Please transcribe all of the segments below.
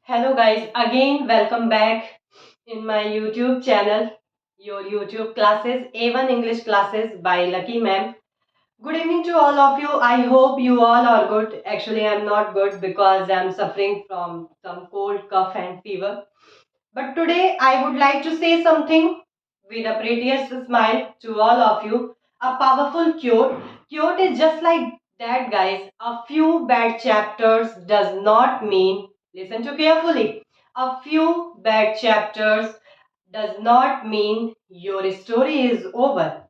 Hello guys, again welcome back in my YouTube channel, your YouTube classes, A1 English classes by Lucky Ma'am. Good evening to all of you. I hope you all are good. Actually, I'm not good because I'm suffering from some cold, cough and fever. But today I would like to say something with the prettiest smile to all of you. A powerful quote. Quote is just like that, guys. A few bad chapters does not mean, listen to carefully. A few bad chapters does not mean your story is over.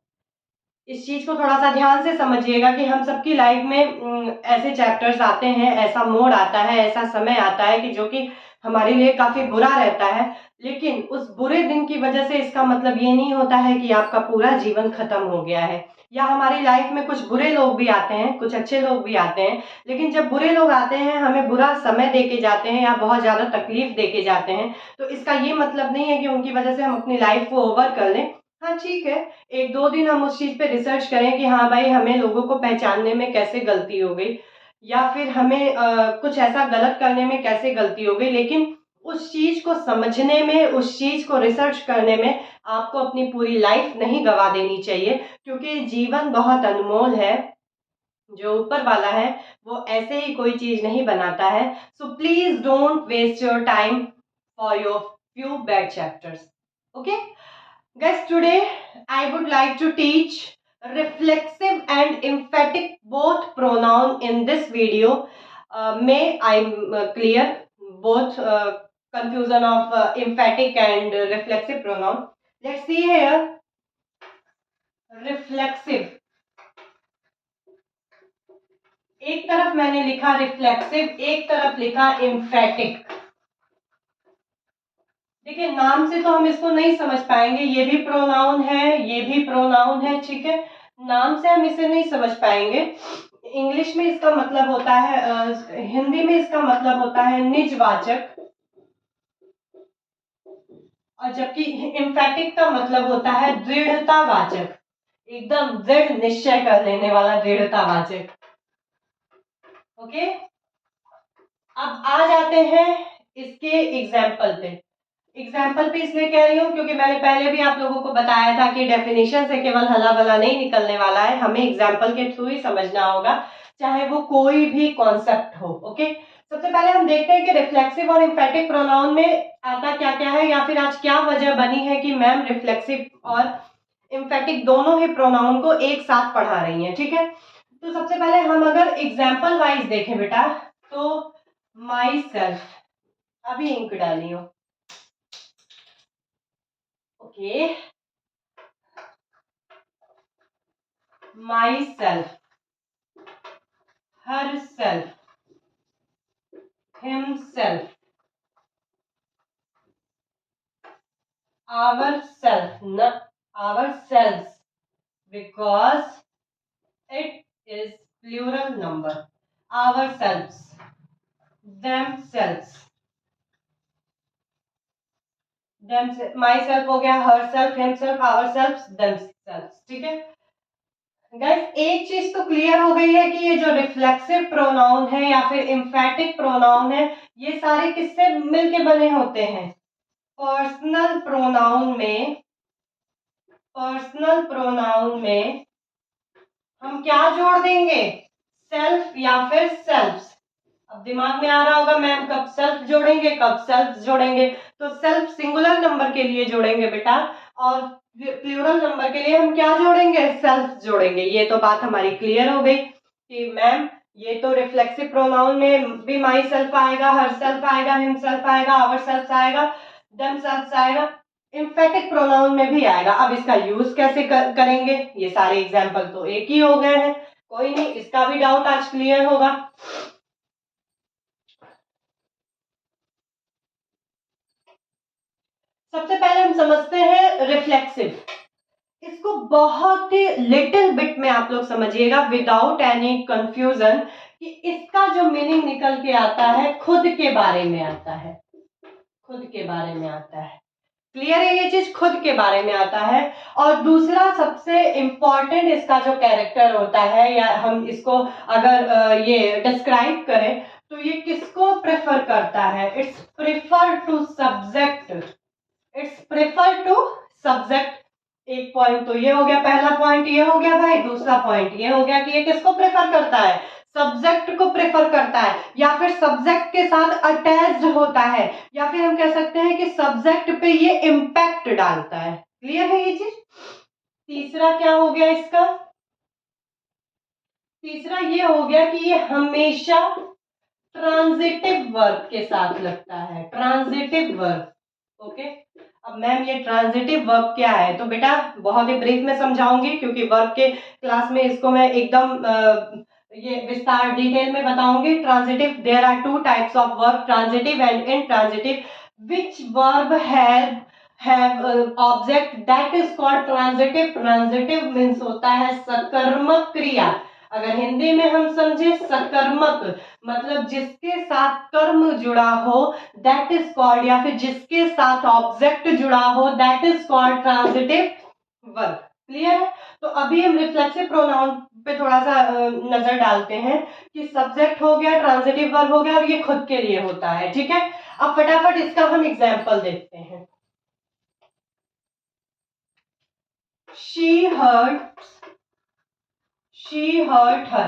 इस चीज को थोड़ा सा ध्यान से समझिएगा कि हम सबकी लाइफ में ऐसे चैप्टर्स आते हैं, ऐसा मोड़ आता है, ऐसा समय आता है कि जो कि हमारे लिए काफी बुरा रहता है। लेकिन उस बुरे दिन की वजह से इसका मतलब ये नहीं होता है कि आपका पूरा जीवन खत्म हो गया है। या हमारी लाइफ में कुछ बुरे लोग भी आते हैं, कुछ अच्छे लोग भी आते हैं, लेकिन जब बुरे लोग आते हैं हमें बुरा समय दे के जाते हैं या बहुत ज्यादा तकलीफ दे के जाते हैं, तो इसका ये मतलब नहीं है कि उनकी वजह से हम अपनी लाइफ को ओवर कर लें। हाँ ठीक है, एक दो दिन हम उस चीज पे रिसर्च करें कि हाँ भाई हमें लोगों को पहचानने में कैसे गलती हो गई, या फिर हमें कुछ ऐसा गलत करने में कैसे गलती हो गई, लेकिन उस चीज को समझने में, उस चीज को रिसर्च करने में आपको अपनी पूरी लाइफ नहीं गवा देनी चाहिए, क्योंकि जीवन बहुत अनमोल है। जो ऊपर वाला है वो ऐसे ही कोई चीज नहीं बनाता है। So please don't waste your time for your few bad chapters. Okay guys, today I would like to teach reflexive and emphatic both pronoun in this video. May I'm clear both confusion of emphatic and reflexive pronoun. Let's see here. Reflexive, एक तरफ मैंने लिखा reflexive, एक तरफ लिखा emphatic. देखिए नाम से तो हम इसको नहीं समझ पाएंगे, ये भी प्रोनाउन है, ये भी प्रोनाउन है, ठीक है। नाम से हम इसे नहीं समझ पाएंगे। इंग्लिश में इसका मतलब होता है, हिंदी में इसका मतलब होता है निजवाचक, और जबकि एम्फैटिक का मतलब होता है दृढ़तावाचक, एकदम दृढ़ निश्चय कर लेने वाला दृढ़तावाचक। ओके, अब आ जाते हैं इसके एग्जाम्पल पे। एग्जाम्पल पे इसलिए कह रही हूँ क्योंकि मैंने पहले भी आप लोगों को बताया था कि डेफिनेशन से केवल हला भला नहीं निकलने वाला है, हमें एग्जाम्पल के थ्रू ही समझना होगा, चाहे वो कोई भी कॉन्सेप्ट हो। ओके, सबसे पहले हम देखते हैं कि रिफ्लेक्सिव और एम्फैटिक प्रोनाउन में आता क्या क्या है, या फिर आज क्या वजह बनी है कि मैम रिफ्लेक्सिव और एम्फैटिक दोनों ही प्रोनाउन को एक साथ पढ़ा रही हैं। ठीक है, तो सबसे पहले हम अगर एग्जाम्पल वाइज देखें बेटा, तो माई सेल्फ, अभी इंक डाली हो। Okay, myself, herself, himself, ourselves, because it is plural number. Ourselves, themselves, myself हो गया, herself, himself, ourselves, themselves। ठीक है गाइस, एक चीज तो क्लियर हो गई है कि ये जो रिफ्लेक्सिव प्रोनाउन है या फिर एम्फैटिक प्रोनाउन है, ये सारे किससे मिलके बने होते हैं? पर्सनल प्रोनाउन में हम क्या जोड़ देंगे? सेल्फ या फिर सेल्फ्स। अब दिमाग में आ रहा होगा मैम कब सेल्फ जोड़ेंगे, कब सेल्फ जोड़ेंगे, तो सेल्फ सिंगुलर नंबर के लिए जोड़ेंगे बेटा, और प्लूरल नंबर के लिए हम क्या जोड़ेंगे? सेल्फ जोड़ेंगे। ये तो बात हमारी क्लियर हो गई कि मैम ये तो रिफ्लेक्सिव प्रोनाउन में भी माई सेल्फ आएगा, हर सेल्फ आएगा, हिम सेल्फ आएगा, आवर सेल्फ आएगा, देम सेल्फ आएगा, एम्फैटिक प्रोनाउन में भी आएगा। अब इसका यूज कैसे करेंगे? ये सारे एग्जाम्पल तो एक ही हो गए हैं, कोई नहीं, इसका भी डाउट आज क्लियर होगा। सबसे पहले हम समझते हैं रिफ्लेक्सिव। इसको बहुत ही लिटिल बिट में आप लोग समझिएगा विदाउट एनी कंफ्यूजन, कि इसका जो मीनिंग निकल के आता है खुद के बारे में आता है, खुद के बारे में आता है। क्लियर है ये चीज? खुद के बारे में आता है। और दूसरा सबसे इंपॉर्टेंट इसका जो कैरेक्टर होता है, या हम इसको अगर ये डिस्क्राइब करें तो ये किसको प्रेफर करता है? It's prefer to subject, it's prefer to subject. एक पॉइंट तो ये हो गया, पहला पॉइंट ये हो गया भाई। दूसरा पॉइंट ये हो गया कि ये किसको प्रेफर करता है, सब्जेक्ट को प्रेफर करता है, या फिर सब्जेक्ट के साथ अटैच्ड होता है, या फिर हम कह सकते हैं कि सब्जेक्ट पे ये इम्पैक्ट डालता है। क्लियर है ये चीज। तीसरा क्या हो गया इसका, तीसरा ये हो गया कि ये हमेशा ट्रांजिटिव वर्ब के साथ लगता है, ट्रांजिटिव वर्ब। ओके, अब मैम ये ट्रांजिटिव वर्ब क्या है, तो बेटा बहुत ही ब्रीफ में समझाऊंगी, क्योंकि वर्ब के क्लास में इसको मैं एकदम ये विस्तार डिटेल में बताऊंगी। Transitive, there are two types of verb, transitive and intransitive. Which verb have object that is called transitive। Transitive means होता है सकर्मक क्रिया। अगर हिंदी में हम समझे सकर्मक मतलब जिसके साथ कर्म जुड़ा हो, दैट इज कॉल्ड, या फिर जिसके साथ ऑब्जेक्ट जुड़ा हो, that is called transitive verb. Clear है। तो अभी हम रिफ्लेक्सिव प्रोनाउन पे थोड़ा सा नजर डालते हैं कि सब्जेक्ट हो गया, ट्रांजिटिव वर्ब हो गया, और ये खुद के लिए होता है। ठीक है, अब फटाफट इसका हम एग्जाम्पल देखते हैं। She hurt her.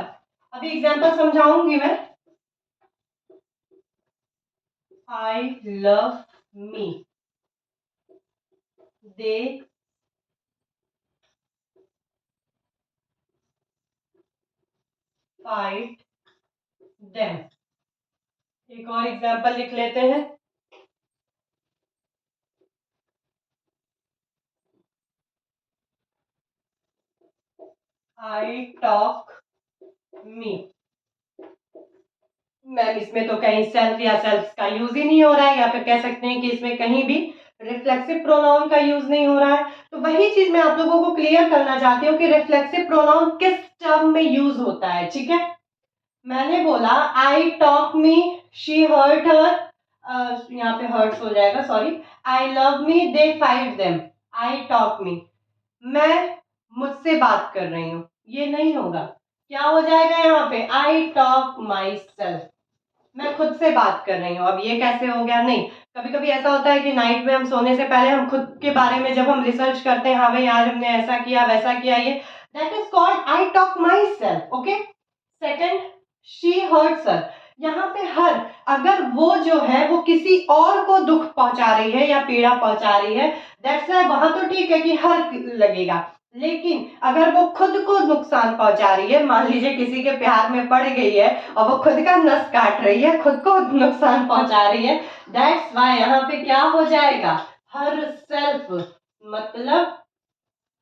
अभी एग्जाम्पल समझाऊंगी मैं। I love me, they fight them। एक और एग्जाम्पल लिख लेते हैं। I talk me। मैम इसमें तो कहीं सेल्फ या सेल्फ का यूज ही नहीं हो रहा है, या फिर कह सकते हैं कि इसमें कहीं भी रिफ्लेक्सिव प्रोनाउन का यूज नहीं हो रहा है। तो वही चीज मैं आप लोगों को क्लियर करना चाहती हूँ कि रिफ्लेक्सिव प्रोनाउन किस टर्म में यूज होता है। ठीक है, मैंने बोला I talk me, she hurt her, यहाँ पे हर्ट्स हो जाएगा, sorry. I love me, they fight them. I talk me, मैं मुझसे बात कर रही हूँ, ये नहीं होगा। क्या हो जाएगा यहाँ पे, आई टॉक माई सेल्फ, मैं खुद से बात कर रही हूँ। अब ये कैसे हो गया, नहीं। कभी कभी ऐसा होता है कि नाइट में हम सोने से पहले हम खुद के बारे में जब हम रिसर्च करते हैं, हाँ भाई आज हमने ऐसा किया वैसा किया, ये that is called I talk myself. Okay, second, she hurts her. यहाँ पे हर, अगर वो जो है वो किसी और को दुख पहुंचा रही है या पीड़ा पहुंचा रही है, दैट्स व्हाई वहां तो ठीक है कि हर लगेगा। लेकिन अगर वो खुद को नुकसान पहुंचा रही है, मान लीजिए किसी के प्यार में पड़ गई है और वो खुद का नस काट रही है, खुद को नुकसान पहुंचा रही है, दैट्स व्हाई यहाँ पे क्या हो जाएगा, हर सेल्फ, मतलब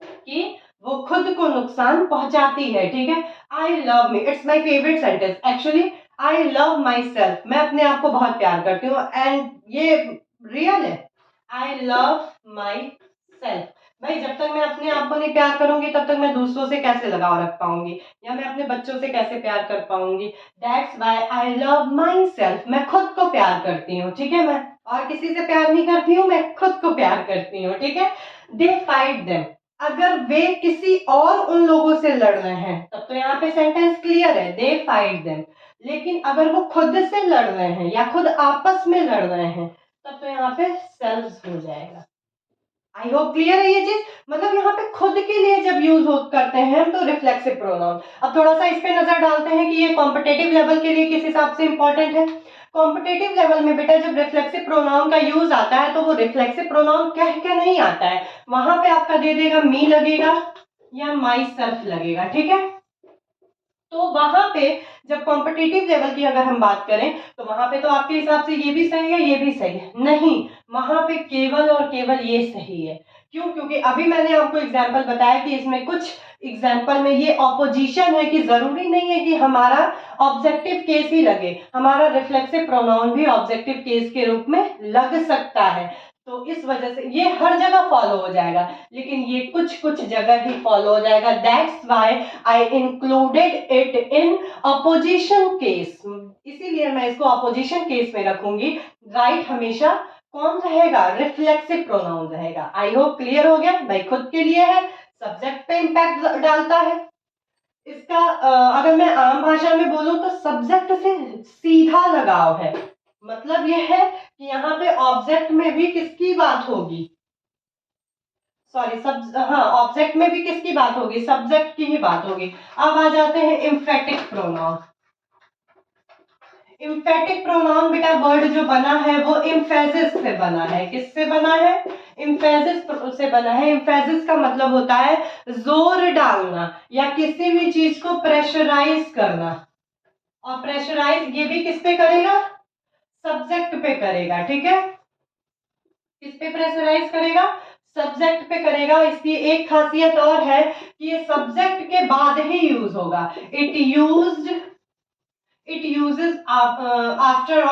कि वो खुद को नुकसान पहुंचाती है। ठीक है, आई love me, it's my favourite sentence actually. I love my self, मैं अपने आप को बहुत प्यार करती हूँ, एंड ये रियल है। I love my self. भाई जब तक मैं अपने आप को नहीं प्यार करूंगी तब तक मैं दूसरों से कैसे लगाव रख पाऊंगी, या मैं अपने बच्चों से कैसे प्यार कर पाऊंगी। That's why I love my self, मैं खुद को प्यार करती हूँ। ठीक है, मैं और किसी से प्यार नहीं करती हूँ, मैं खुद को प्यार करती हूँ। ठीक है, दे फाइट देम, अगर वे किसी और उन लोगों से लड़ रहे हैं तब तो यहाँ पे सेंटेंस क्लियर है, दे फाइट देम। लेकिन अगर वो खुद से लड़ रहे हैं या खुद आपस में लड़ रहे हैं तब तो यहाँ पे सेल्फ हो जाएगा। आई होप क्लियर है ये चीज। मतलब यहाँ पे खुद के लिए जब यूज करते हैं तो रिफ्लेक्सिव प्रोनाउन। अब थोड़ा सा इस पे नजर डालते हैं कि ये कॉम्पिटेटिव लेवल के लिए किस हिसाब से इंपॉर्टेंट है। कॉम्पिटेटिव लेवल में बेटा जब रिफ्लेक्सिव प्रोनाउन का यूज आता है तो वो रिफ्लेक्सिव प्रोनाउन कह के नहीं आता है, वहां पे आपका दे देगा मी लगेगा या माई सेल्फ लगेगा। ठीक है, तो वहां पे जब कॉम्पिटिटिव लेवल की अगर हम बात करें तो वहां पे तो आपके हिसाब से ये भी सही है ये भी सही है, नहीं, वहां पे केवल और केवल ये सही है। क्यों, क्योंकि अभी मैंने आपको एग्जाम्पल बताया कि इसमें कुछ एग्जाम्पल में ये ऑपोजिशन है कि जरूरी नहीं है कि हमारा ऑब्जेक्टिव केस ही लगे, हमारा रिफ्लेक्सिव प्रोनाउन भी ऑब्जेक्टिव केस के रूप में लग सकता है। तो इस वजह से ये हर जगह फॉलो हो जाएगा, लेकिन ये कुछ कुछ जगह ही फॉलो हो जाएगा। That's why I included it in opposition case, इसीलिए मैं इसको अपोजिशन केस में रखूंगी। राइट हमेशा कौन रहेगा, रिफ्लेक्सिव प्रोनाउन रहेगा। आई होप क्लियर हो गया। भाई खुद के लिए है, सब्जेक्ट पे इंपैक्ट डालता है। इसका अगर मैं आम भाषा में बोलूं तो सब्जेक्ट से सीधा लगाव है, मतलब यह है कि यहाँ पे ऑब्जेक्ट में भी किसकी बात होगी, सॉरी हाँ ऑब्जेक्ट में भी किसकी बात होगी, सब्जेक्ट की ही बात होगी। अब आ जाते हैं इम्फेटिक प्रोनाउन। इम्फेटिक प्रोनाउन बेटा वर्ड जो बना है वो इम्फेसिस से बना है। किससे बना है, इम्फेसिस से बना है। इम्फेसिस का मतलब होता है जोर डालना या किसी भी चीज को प्रेशराइज करना, और प्रेशराइज ये भी किस पे करेगा, सब्जेक्ट पे करेगा। ठीक है, किस पे प्रेशराइज करेगा, सब्जेक्ट पे करेगा। इसकी एक खासियत और है कि ये सब्जेक्ट के बाद ही यूज होगा। It uses after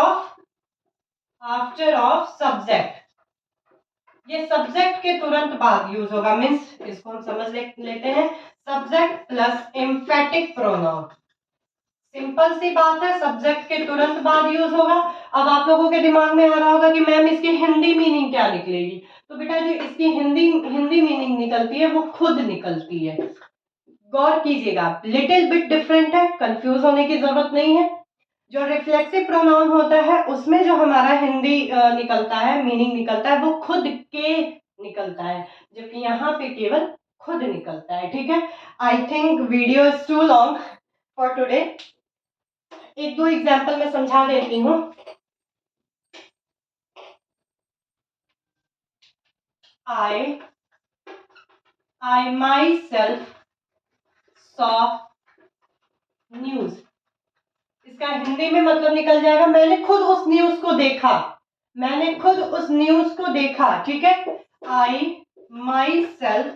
of subject, ये सब्जेक्ट के तुरंत बाद यूज होगा। मीन्स इसको हम समझ लेते हैं, subject plus emphatic pronoun. Simple सी बात है, सब्जेक्ट के तुरंत बाद यूज होगा। अब आप लोगों के दिमाग में आ रहा होगा कि मैम इसकी हिंदी मीनिंग क्या निकलेगी। तो बेटा जो इसकी हिंदी मीनिंग निकलती है वो खुद निकलती है। गौर कीजिएगा, लिटिल बिट डिफरेंट है, कंफ्यूज होने की जरूरत नहीं है। जो रिफ्लेक्सिव प्रोनाउन होता है उसमें जो हमारा हिंदी निकलता है, मीनिंग निकलता है, वो खुद के निकलता है, जबकि यहाँ पे केवल खुद निकलता है। ठीक है, I think video is too long for today. एक दो एग्जाम्पल में समझा देती हूँ। I myself saw news, इसका हिंदी में मतलब निकल जाएगा मैंने खुद उस न्यूज को देखा, मैंने खुद उस न्यूज को देखा। ठीक है, I myself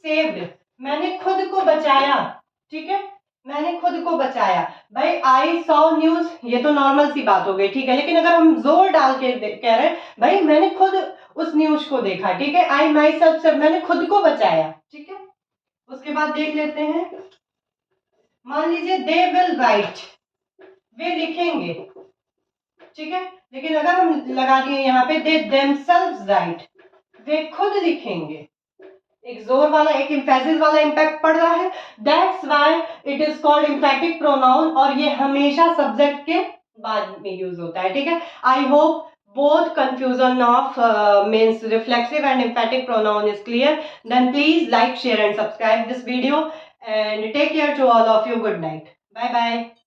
saved, मैंने खुद को बचाया। ठीक है, मैंने खुद को बचाया। भाई आई सॉ न्यूज ये तो नॉर्मल सी बात हो गई। ठीक है, लेकिन अगर हम जोर डाल के कह रहे हैं भाई मैंने खुद उस न्यूज को देखा। ठीक है, आई माई सेल्फ से मैंने खुद को बचाया। ठीक है, उसके बाद देख लेते हैं, मान लीजिए दे विल राइट, वे लिखेंगे। ठीक है, लेकिन अगर हम लगा दिए यहाँ पे दे देमसेल्व्स राइट, वे खुद लिखेंगे। एक जोर वाला, एक एम्फेसिस वाला इम्पैक्ट पड़ रहा है। That's why it is called emphatic pronoun, और ये हमेशा सब्जेक्ट के बाद में यूज होता है। ठीक है, I hope both confusion of means reflexive and emphatic pronoun is clear. Then please like, share and subscribe this video, and take care to all of you. Good night. Bye bye.